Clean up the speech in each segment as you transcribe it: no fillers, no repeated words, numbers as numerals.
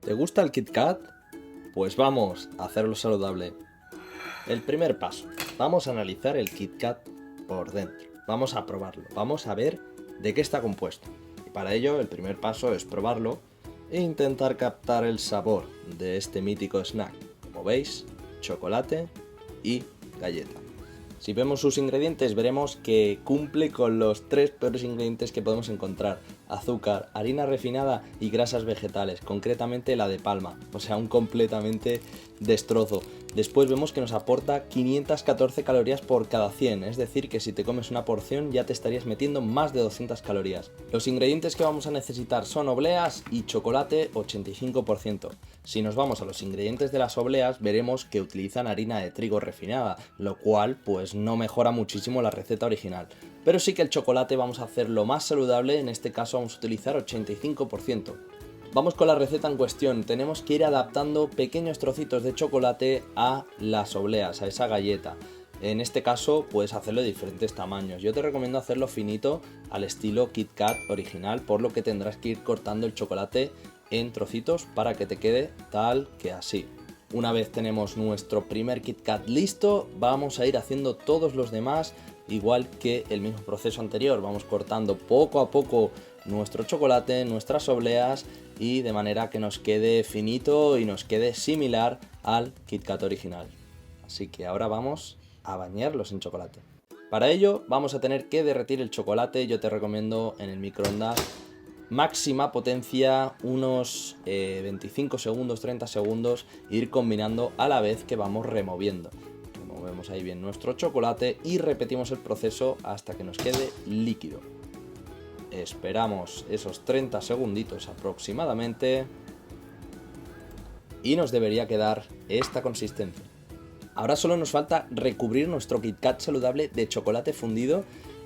¿Te gusta el Kit Kat? Pues vamos a hacerlo saludable. El primer paso, vamos a analizar el Kit Kat por dentro. Vamos a probarlo, vamos a ver de qué está compuesto. Y para ello el primer paso es probarlo e intentar captar el sabor de este mítico snack. Como veis, chocolate y galleta. Si vemos sus ingredientes veremos que cumple con los tres peores ingredientes que podemos encontrar: azúcar, harina refinada y grasas vegetales, concretamente la de palma, o sea, un completamente destrozo. Después vemos que nos aporta 514 calorías por cada 100, es decir que si te comes una porción ya te estarías metiendo más de 200 calorías. Los ingredientes que vamos a necesitar son obleas y chocolate 85%. Si nos vamos a los ingredientes de las obleas veremos que utilizan harina de trigo refinada, lo cual pues no mejora muchísimo la receta original. Pero sí que el chocolate vamos a hacerlo más saludable, en este caso vamos a utilizar 85%. Vamos con la receta en cuestión, tenemos que ir adaptando pequeños trocitos de chocolate a las obleas, a esa galleta. En este caso puedes hacerlo de diferentes tamaños, yo te recomiendo hacerlo finito al estilo Kit Kat original, por lo que tendrás que ir cortando el chocolate en trocitos para que te quede tal que así. Una vez tenemos nuestro primer Kit Kat listo, vamos a ir haciendo todos los demás igual que el mismo proceso anterior. Vamos cortando poco a poco nuestro chocolate, nuestras obleas, y de manera que nos quede finito y nos quede similar al Kit Kat original. Así que ahora vamos a bañarlos en chocolate. Para ello vamos a tener que derretir el chocolate. Yo te recomiendo en el microondas máxima potencia, unos 25 segundos, 30 segundos, e ir combinando a la vez que vamos removiendo. Removemos ahí bien nuestro chocolate y repetimos el proceso hasta que nos quede líquido. Esperamos esos 30 segunditos aproximadamente y nos debería quedar esta consistencia. Ahora solo nos falta recubrir nuestro Kit Kat saludable de chocolate fundido.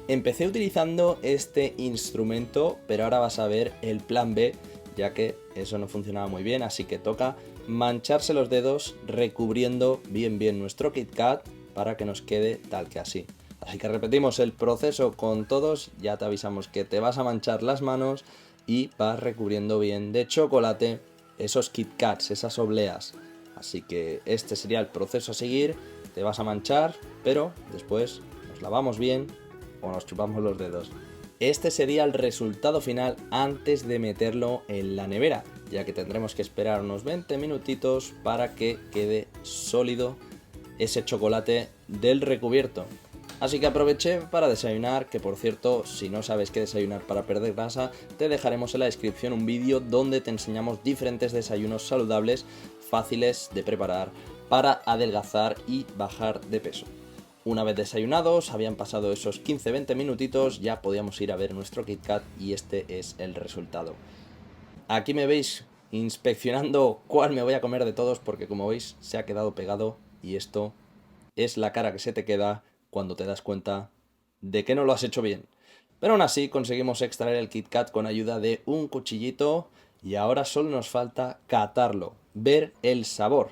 Empecé utilizando este instrumento, pero ahora vas a ver el plan B, ya que eso no funcionaba muy bien, así que toca mancharse los dedos recubriendo bien nuestro Kit Kat para que nos quede tal que así. Así que repetimos el proceso con todos, ya te avisamos que te vas a manchar las manos y vas recubriendo bien de chocolate esos Kit Kats, esas obleas. Así que este sería el proceso a seguir, te vas a manchar, pero después nos lavamos bien o nos chupamos los dedos. Este sería el resultado final antes de meterlo en la nevera, ya que tendremos que esperar unos 20 minutitos para que quede sólido ese chocolate del recubierto. Así que aproveché para desayunar, que por cierto, si no sabes qué desayunar para perder grasa, te dejaremos en la descripción un vídeo donde te enseñamos diferentes desayunos saludables, fáciles de preparar para adelgazar y bajar de peso. Una vez desayunados, habían pasado esos 15-20 minutitos, ya podíamos ir a ver nuestro Kit Kat y este es el resultado. Aquí me veis inspeccionando cuál me voy a comer de todos, porque como veis se ha quedado pegado y esto es la cara que se te queda cuando te das cuenta de que no lo has hecho bien. Pero aún así conseguimos extraer el Kit Kat con ayuda de un cuchillito y ahora solo nos falta catarlo, ver el sabor.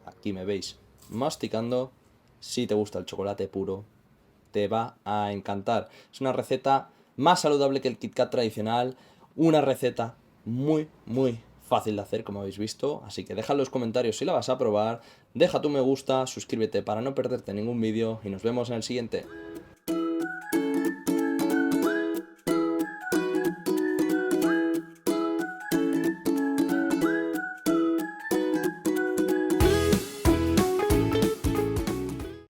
Aquí me veis masticando. Si te gusta el chocolate puro, te va a encantar. Es una receta más saludable que el Kit Kat tradicional, una receta muy fácil de hacer, como habéis visto, así que deja en los comentarios si la vas a probar, deja tu me gusta, suscríbete para no perderte ningún vídeo y nos vemos en el siguiente.